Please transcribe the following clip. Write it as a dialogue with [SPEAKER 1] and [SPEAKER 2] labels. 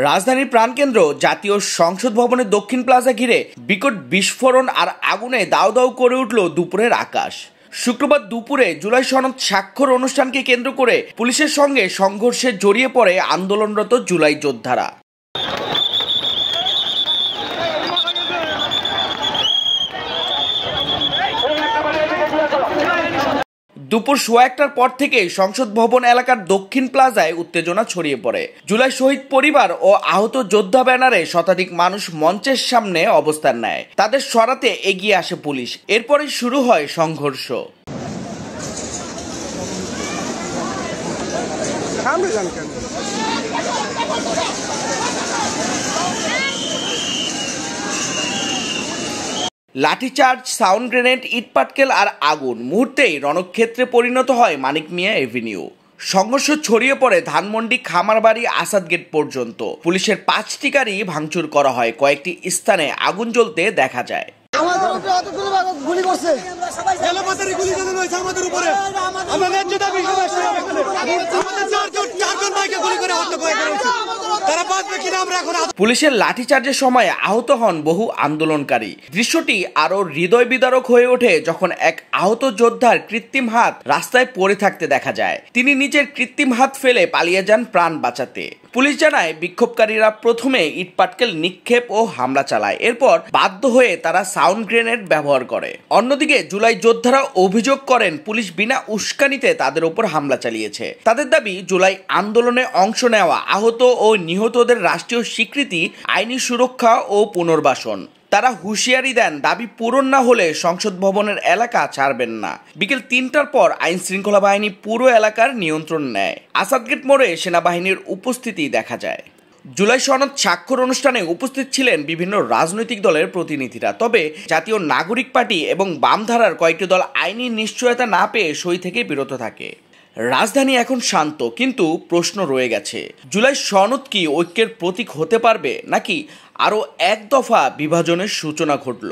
[SPEAKER 1] রাজধানীর প্রাণকেন্দ্র জাতীয় সংসদ ভবনের দক্ষিণ প্লাজা ঘিরে বিকট বিস্ফোরণ আর আগুনে দাউ দাউ করে উঠল দুপুরের আকাশ। শুক্রবার দুপুরে জুলাই সনদ স্বাক্ষর অনুষ্ঠানকে কেন্দ্র করে পুলিশের সঙ্গে সংঘর্ষে জড়িয়ে পড়ে আন্দোলনরত জুলাই যোদ্ধারা। দুপুর 1:15টার পর থেকে সংসদ ভবন এলাকার দক্ষিণ প্লাজায় উত্তেজনা ছড়িয়ে পড়ে। জুলাই শহীদ পরিবার ও আহত যোদ্ধা ব্যানারে শতাধিক মানুষ মঞ্চের সামনে অবস্থান নেয়। তাদের সরাতে এগিয়ে আসে পুলিশ। এরপরই শুরু হয় সংঘর্ষ। লাঠিচার্জ, সাউন্ড গ্রেনেড, ইটপাটকেল আর আগুন মুহূর্তেই রণক্ষেত্রে পরিণত হয় মানিক মিয়া এভিনিউ। সংঘর্ষ ছড়িয়ে পড়ে ধানমন্ডি, খামারবাড়ি, আসাদ গেট পর্যন্ত। পুলিশের 5টি গাড়ি ভাঙচুর করা হয়। কয়েকটি স্থানে আগুন জ্বলতে দেখা যায়। পুলিশের লাঠিচার্জের সময় আহত হন বহু আন্দোলনকারী। দৃশ্যটি আরো হৃদয় বিদারক হয়ে ওঠে যখন এক আহত যোদ্ধার কৃত্রিম হাত রাস্তায় পড়ে থাকতে দেখা যায়। তিনি নিজের কৃত্রিম হাত ফেলে পালিয়ে যান প্রাণ বাঁচাতে। পুলিশ জানায়, বিক্ষোভকারীরা প্রথমে ইটপাটকেল নিক্ষেপ ও হামলা চালায়। এরপর বাধ্য হয়ে তারা সাউন্ড গ্রেনেড ব্যবহার করে। অন্যদিকে জুলাই যোদ্ধারা অভিযোগ করেন, পুলিশ বিনা উস্কানিতে তাদের উপর হামলা চালিয়েছে। তাদের দাবি, জুলাই আন্দোলনে অংশ নেওয়া আহত ও নিহতদের রাষ্ট্রীয় স্বীকৃতি, আইনি সুরক্ষা ও পুনর্বাসন। তারা হুঁশিয়ারি দেন, দাবি পূরণ না হলে সংসদ ভবনের এলাকা ছাড়বেন না। বিকেল 3টার পর আইন শৃঙ্খলা বাহিনী পুরো এলাকার নিয়ন্ত্রণ নেয়। আসাদগেট মোড়ে সেনাবাহিনীর উপস্থিতি দেখা যায়। জুলাই সনদ স্বাক্ষর অনুষ্ঠানে উপস্থিত ছিলেন বিভিন্ন রাজনৈতিক দলের প্রতিনিধিরা। তবে জাতীয় নাগরিক পার্টি এবং বামধারার কয়েকটি দল আইনি নিশ্চয়তা না পেয়ে সই থেকে বিরত থাকে। রাজধানী এখন শান্ত, কিন্তু প্রশ্ন রয়ে গেছে, জুলাই সনদ কি ঐক্যের প্রতীক হতে পারবে, নাকি আরও এক দফা বিভাজনের সূচনা ঘটল?